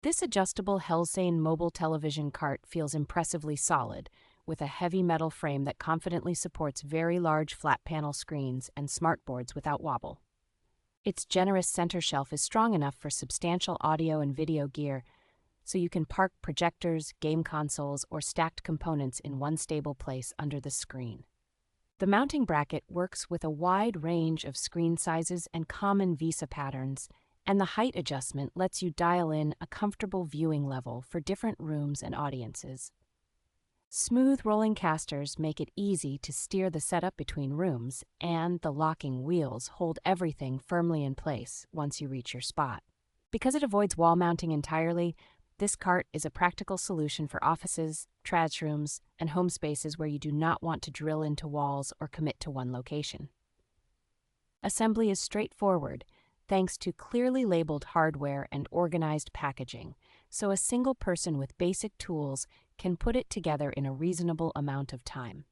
This adjustable Hellsehen mobile television cart feels impressively solid, with a heavy metal frame that confidently supports very large flat panel screens and smartboards without wobble. Its generous center shelf is strong enough for substantial audio and video gear, so you can park projectors, game consoles, or stacked components in one stable place under the screen. The mounting bracket works with a wide range of screen sizes and common VISA patterns, and the height adjustment lets you dial in a comfortable viewing level for different rooms and audiences. Smooth rolling casters make it easy to steer the setup between rooms, and the locking wheels hold everything firmly in place once you reach your spot. Because it avoids wall mounting entirely, this cart is a practical solution for offices, trad rooms, and home spaces where you do not want to drill into walls or commit to one location. Assembly is straightforward, thanks to clearly labeled hardware and organized packaging, so a single person with basic tools can put it together in a reasonable amount of time.